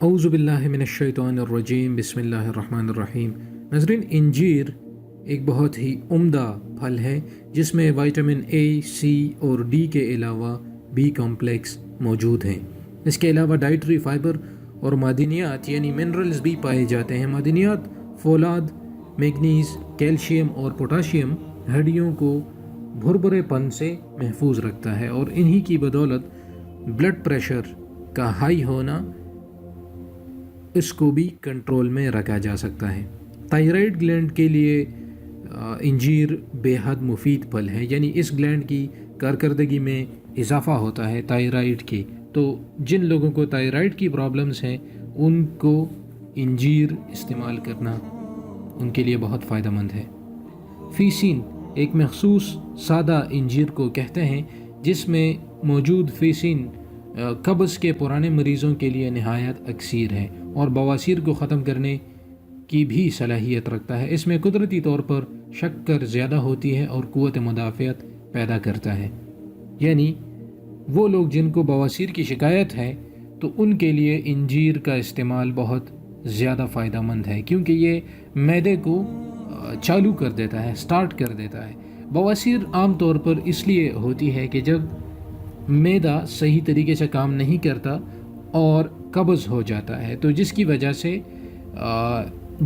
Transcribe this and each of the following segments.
اعوذ باللہ من الشیطان الرجیم، بسم اللہ الرحمن الرحیم۔ ناظرین، انجیر ایک بہت ہی عمدہ پھل ہے جس میں وائٹامن اے، سی اور ڈی کے علاوہ بی کمپلیکس موجود ہیں۔ اس کے علاوہ ڈائٹری فائبر اور معدنیات یعنی منرلز بھی پائے جاتے ہیں۔ معدنیات فولاد، میگنیز، کیلشیم اور پوٹاشیم ہڈیوں کو بھربھرے پن سے محفوظ رکھتا ہے، اور انہی کی بدولت بلڈ پریشر کا ہائی ہونا اس کو بھی کنٹرول میں رکھا جا سکتا ہے۔ تائرائڈ گلینڈ کے لیے انجیر بے حد مفید پھل ہے، یعنی اس گلینڈ کی کارکردگی میں اضافہ ہوتا ہے تائرائڈ کی۔ تو جن لوگوں کو تائرائڈ کی پرابلمز ہیں ان کو انجیر استعمال کرنا ان کے لیے بہت فائدہ مند ہے۔ فیسین ایک مخصوص سادہ انجیر کو کہتے ہیں جس میں موجود فیسین قبض کے پرانے مریضوں کے لیے نہایت اکثیر ہے اور بواسیر کو ختم کرنے کی بھی صلاحیت رکھتا ہے۔ اس میں قدرتی طور پر شکر زیادہ ہوتی ہے اور قوت مدافعت پیدا کرتا ہے، یعنی وہ لوگ جن کو بواسیر کی شکایت ہے تو ان کے لیے انجیر کا استعمال بہت زیادہ فائدہ مند ہے، کیونکہ یہ معدے کو چالو کر دیتا ہے، سٹارٹ کر دیتا ہے۔ بواسیر عام طور پر اس لیے ہوتی ہے کہ جب معدہ صحیح طریقے سے کام نہیں کرتا اور قبض ہو جاتا ہے، تو جس کی وجہ سے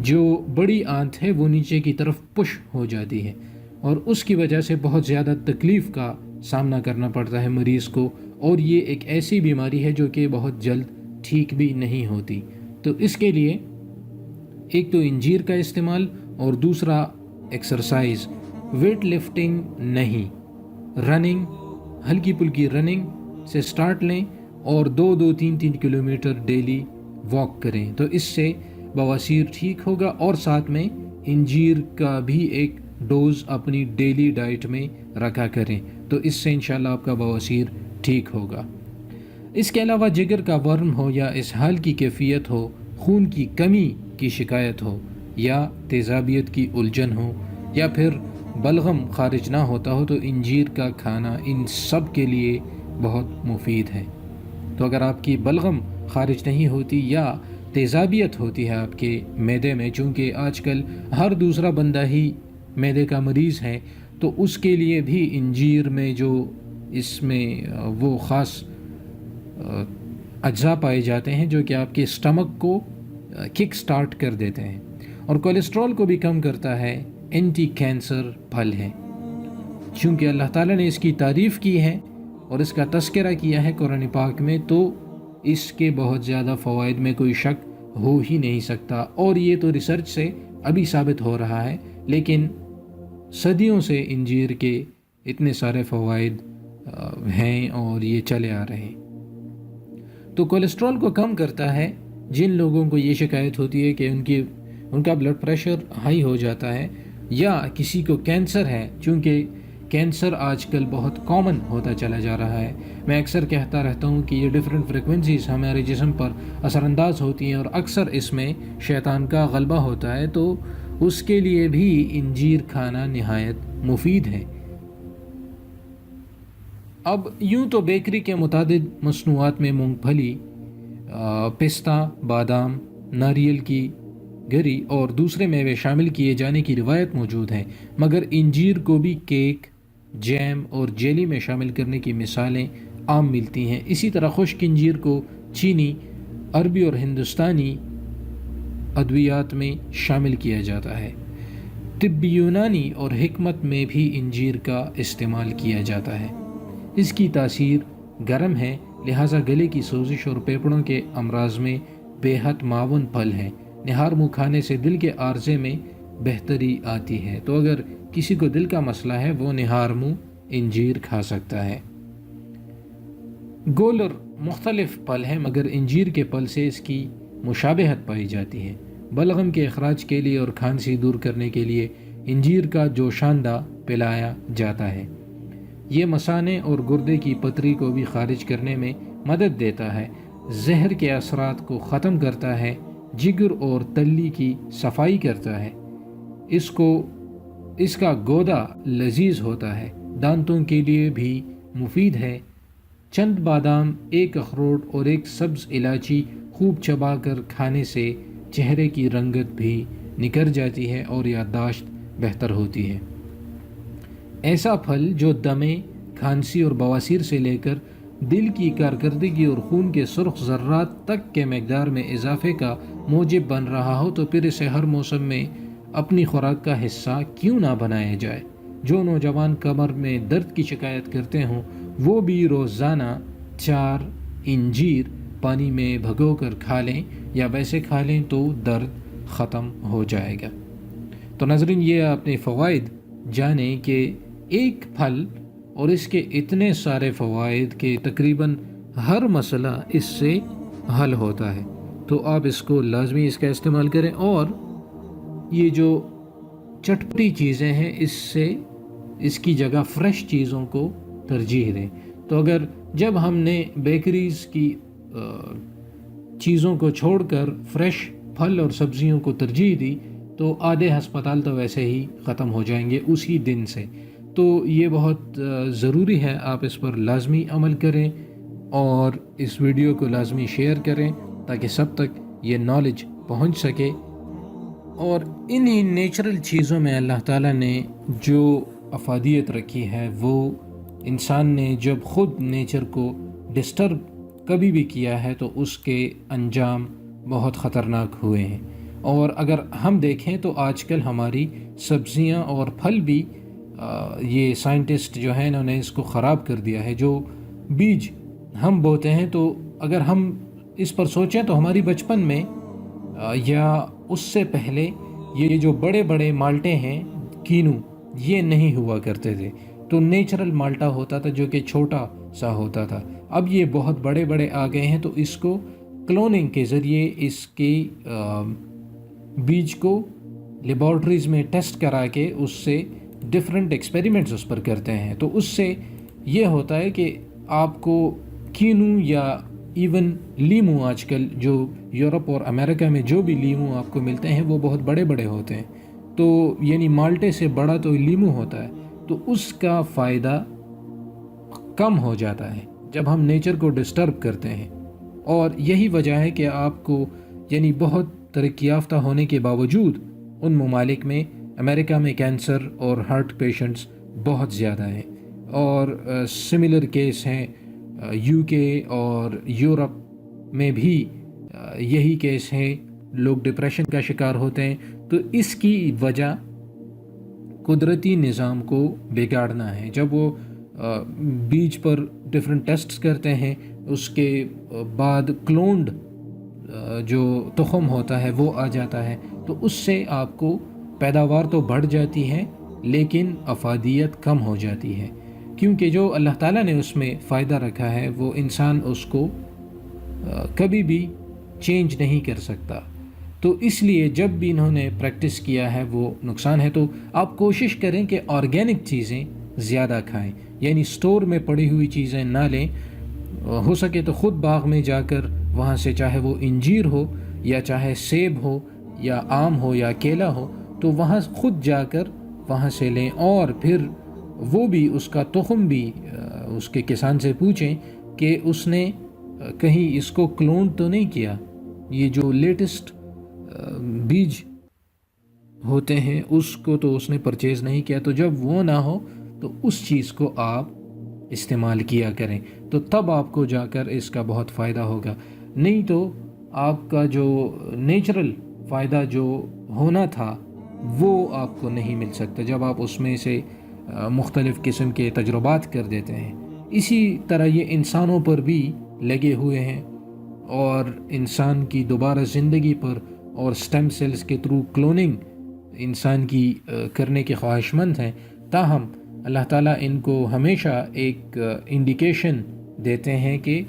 جو بڑی آنت ہے وہ نیچے کی طرف پش ہو جاتی ہے، اور اس کی وجہ سے بہت زیادہ تکلیف کا سامنا کرنا پڑتا ہے مریض کو، اور یہ ایک ایسی بیماری ہے جو کہ بہت جلد ٹھیک بھی نہیں ہوتی۔ تو اس کے لیے ایک تو انجیر کا استعمال، اور دوسرا ایکسرسائز، ویٹ لفٹنگ نہیں، رننگ، ہلکی پھلکی رننگ سے سٹارٹ لیں اور 2-3 کلومیٹر ڈیلی واک کریں، تو اس سے بواسیر ٹھیک ہوگا، اور ساتھ میں انجیر کا بھی ایک ڈوز اپنی ڈیلی ڈائٹ میں رکھا کریں، تو اس سے انشاءاللہ آپ کا بواسیر ٹھیک ہوگا۔ اس کے علاوہ جگر کا ورم ہو یا اسہال کی کیفیت ہو، خون کی کمی کی شکایت ہو، یا تیزابیت کی الجھن ہو، یا پھر بلغم خارج نہ ہوتا ہو، تو انجیر کا کھانا ان سب کے لیے بہت مفید ہے۔ تو اگر آپ کی بلغم خارج نہیں ہوتی یا تیزابیت ہوتی ہے آپ کے معدے میں، چونکہ آج کل ہر دوسرا بندہ ہی معدے کا مریض ہے، تو اس کے لیے بھی انجیر میں جو اس میں وہ خاص اجزاء پائے جاتے ہیں جو کہ آپ کے اسٹمک کو کک سٹارٹ کر دیتے ہیں، اور کولیسٹرول کو بھی کم کرتا ہے۔ اینٹی کینسر پھل ہے، چونکہ اللہ تعالیٰ نے اس کی تعریف کی ہے اور اس کا تذکرہ کیا ہے قرآن پاک میں، تو اس کے بہت زیادہ فوائد میں کوئی شک ہو ہی نہیں سکتا، اور یہ تو ریسرچ سے ابھی ثابت ہو رہا ہے، لیکن صدیوں سے انجیر کے اتنے سارے فوائد ہیں اور یہ چلے آ رہے ہیں۔ تو کولیسٹرول کو کم کرتا ہے۔ جن لوگوں کو یہ شکایت ہوتی ہے کہ ان کا بلڈ پریشر ہائی ہو جاتا ہے، یا کسی کو کینسر ہے، چونکہ کینسر آج کل بہت کامن ہوتا چلا جا رہا ہے، میں اکثر کہتا رہتا ہوں کہ یہ ڈیفرنٹ فریکوینسیز ہمارے جسم پر اثر انداز ہوتی ہیں، اور اکثر اس میں شیطان کا غلبہ ہوتا ہے، تو اس کے لیے بھی انجیر کھانا نہایت مفید ہے۔ اب یوں تو بیکری کے متعدد مصنوعات میں مونگ پھلی، پستہ، بادام، ناریل کی گری اور دوسرے میوے شامل کیے جانے کی روایت موجود ہے، مگر انجیر کو بھی کیک، جیم اور جیلی میں شامل کرنے کی مثالیں عام ملتی ہیں۔ اسی طرح خشک انجیر کو چینی، عربی اور ہندوستانی ادویات میں شامل کیا جاتا ہے۔ طب یونانی اور حکمت میں بھی انجیر کا استعمال کیا جاتا ہے۔ اس کی تاثیر گرم ہے، لہٰذا گلے کی سوزش اور پھیپھڑوں کے امراض میں بے حد معاون پھل ہے۔ نہار منہ کھانے سے دل کے عارضے میں بہتری آتی ہے، تو اگر کسی کو دل کا مسئلہ ہے وہ نہار منہ انجیر کھا سکتا ہے۔ گولر مختلف پھل ہے، مگر انجیر کے پھل سے اس کی مشابہت پائی جاتی ہے۔ بلغم کے اخراج کے لیے اور کھانسی دور کرنے کے لیے انجیر کا جوشاندہ پلایا جاتا ہے۔ یہ مثانے اور گردے کی پتری کو بھی خارج کرنے میں مدد دیتا ہے، زہر کے اثرات کو ختم کرتا ہے، جگر اور تلی کی صفائی کرتا ہے۔ اس کا گودا لذیذ ہوتا ہے، دانتوں کے لیے بھی مفید ہے۔ چند بادام، ایک اخروٹ اور ایک سبز الائچی خوب چبا کر کھانے سے چہرے کی رنگت بھی نکھر جاتی ہے اور یادداشت بہتر ہوتی ہے۔ ایسا پھل جو دمے، کھانسی اور بواسیر سے لے کر دل کی کارکردگی اور خون کے سرخ ذرات تک کے مقدار میں اضافے کا موجب بن رہا ہو تو پھر اسے ہر موسم میں اپنی خوراک کا حصہ کیوں نہ بنایا جائے۔ جو نوجوان کمر میں درد کی شکایت کرتے ہوں وہ بھی روزانہ 4 انجیر پانی میں بھگو کر کھا لیں یا ویسے کھا لیں تو درد ختم ہو جائے گا۔ تو ناظرین، یہ اپنے فوائد جانیں کہ ایک پھل اور اس کے اتنے سارے فوائد کہ تقریباً ہر مسئلہ اس سے حل ہوتا ہے، تو آپ اس کو لازمی اس کا استعمال کریں، اور یہ جو چٹپٹی چیزیں ہیں اس سے اس کی جگہ فریش چیزوں کو ترجیح دیں۔ تو اگر جب ہم نے بیکریز کی چیزوں کو چھوڑ کر فریش پھل اور سبزیوں کو ترجیح دی تو آدھے ہسپتال تو ویسے ہی ختم ہو جائیں گے اسی دن سے۔ تو یہ بہت ضروری ہے، آپ اس پر لازمی عمل کریں اور اس ویڈیو کو لازمی شیئر کریں تاکہ سب تک یہ نالج پہنچ سکے۔ اور انہی نیچرل چیزوں میں اللہ تعالیٰ نے جو افادیت رکھی ہے وہ انسان نے جب خود نیچر کو ڈسٹرب کبھی بھی کیا ہے تو اس کے انجام بہت خطرناک ہوئے ہیں۔ اور اگر ہم دیکھیں تو آج کل ہماری سبزیاں اور پھل بھی یہ سائنٹسٹ جو ہیں انہوں نے اس کو خراب کر دیا ہے۔ جو بیج ہم بوتے ہیں تو اگر ہم اس پر سوچیں تو ہماری بچپن میں یا اس سے پہلے یہ جو بڑے بڑے مالٹے ہیں کینو، یہ نہیں ہوا کرتے تھے، تو نیچرل مالٹا ہوتا تھا جو کہ چھوٹا سا ہوتا تھا۔ اب یہ بہت بڑے بڑے آ گئے ہیں تو اس کو کلوننگ کے ذریعے اس کے بیج کو لیبارٹریز میں ٹیسٹ کرا کے اس سے ڈفرینٹ ایکسپیریمنٹس اس پر کرتے ہیں، تو اس سے یہ ہوتا ہے کہ آپ کو کینو یا ایون لیمو، آج کل جو یورپ اور امریکہ میں جو بھی لیمو آپ کو ملتے ہیں وہ بہت بڑے بڑے ہوتے ہیں، تو یعنی مالٹے سے بڑا تو لیمو ہوتا ہے، تو اس کا فائدہ کم ہو جاتا ہے جب ہم نیچر کو ڈسٹرب کرتے ہیں۔ اور یہی وجہ ہے کہ آپ کو یعنی بہت ترقی یافتہ ہونے کے باوجود ان ممالک میں، امریکہ میں کینسر اور ہارٹ پیشنٹس بہت زیادہ ہیں، اور سملر کیس ہیں UK اور یورپ میں بھی یہی کیس ہیں، لوگ ڈپریشن کا شکار ہوتے ہیں۔ تو اس کی وجہ قدرتی نظام کو بگاڑنا ہے۔ جب وہ بیج پر ڈفرینٹ ٹیسٹس کرتے ہیں، اس کے بعد کلونڈ جو تخم ہوتا ہے وہ آ جاتا ہے، تو اس سے آپ کو پیداوار تو بڑھ جاتی ہے لیکن افادیت کم ہو جاتی ہے، کیونکہ جو اللہ تعالیٰ نے اس میں فائدہ رکھا ہے وہ انسان اس کو کبھی بھی چینج نہیں کر سکتا۔ تو اس لیے جب بھی انہوں نے پریکٹس کیا ہے وہ نقصان ہے۔ تو آپ کوشش کریں کہ آرگینک چیزیں زیادہ کھائیں، یعنی سٹور میں پڑی ہوئی چیزیں نہ لیں، ہو سکے تو خود باغ میں جا کر وہاں سے چاہے وہ انجیر ہو یا چاہے سیب ہو یا آم ہو یا کیلا ہو، تو وہاں خود جا کر وہاں سے لیں، اور پھر وہ بھی اس کا تخم بھی اس کے کسان سے پوچھیں کہ اس نے کہیں اس کو کلون تو نہیں کیا، یہ جو لیٹسٹ بیج ہوتے ہیں اس کو تو اس نے پرچیز نہیں کیا۔ تو جب وہ نہ ہو تو اس چیز کو آپ استعمال کیا کریں، تو تب آپ کو جا کر اس کا بہت فائدہ ہوگا، نہیں تو آپ کا جو نیچرل فائدہ جو ہونا تھا وہ آپ کو نہیں مل سکتا جب آپ اس میں سے مختلف قسم کے تجربات کر دیتے ہیں۔ اسی طرح یہ انسانوں پر بھی لگے ہوئے ہیں، اور انسان کی دوبارہ زندگی پر اور سٹیم سیلز کے تھرو کلوننگ انسان کی کرنے کے خواہش مند ہیں، تاہم اللہ تعالیٰ ان کو ہمیشہ ایک انڈیکیشن دیتے ہیں کہ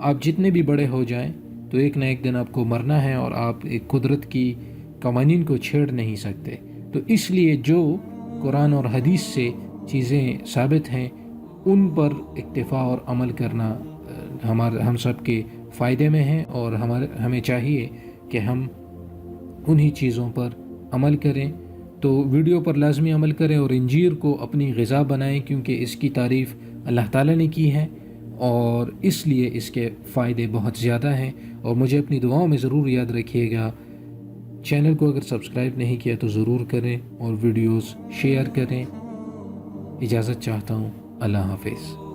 آپ جتنے بھی بڑے ہو جائیں تو ایک نہ ایک دن آپ کو مرنا ہے، اور آپ ایک قدرت کی قوانین کو چھیڑ نہیں سکتے۔ تو اس لیے جو قرآن اور حدیث سے چیزیں ثابت ہیں ان پر اکتفا اور عمل کرنا ہم سب کے فائدے میں ہے، اور ہمیں چاہیے کہ ہم انہی چیزوں پر عمل کریں۔ تو ویڈیو پر لازمی عمل کریں اور انجیر کو اپنی غذا بنائیں، کیونکہ اس کی تعریف اللہ تعالیٰ نے کی ہے، اور اس لیے اس کے فائدے بہت زیادہ ہیں، اور مجھے اپنی دعاؤں میں ضرور یاد رکھیے گا۔ چینل کو اگر سبسکرائب نہیں کیا تو ضرور کریں اور ویڈیوز شیئر کریں۔ اجازت چاہتا ہوں، اللہ حافظ۔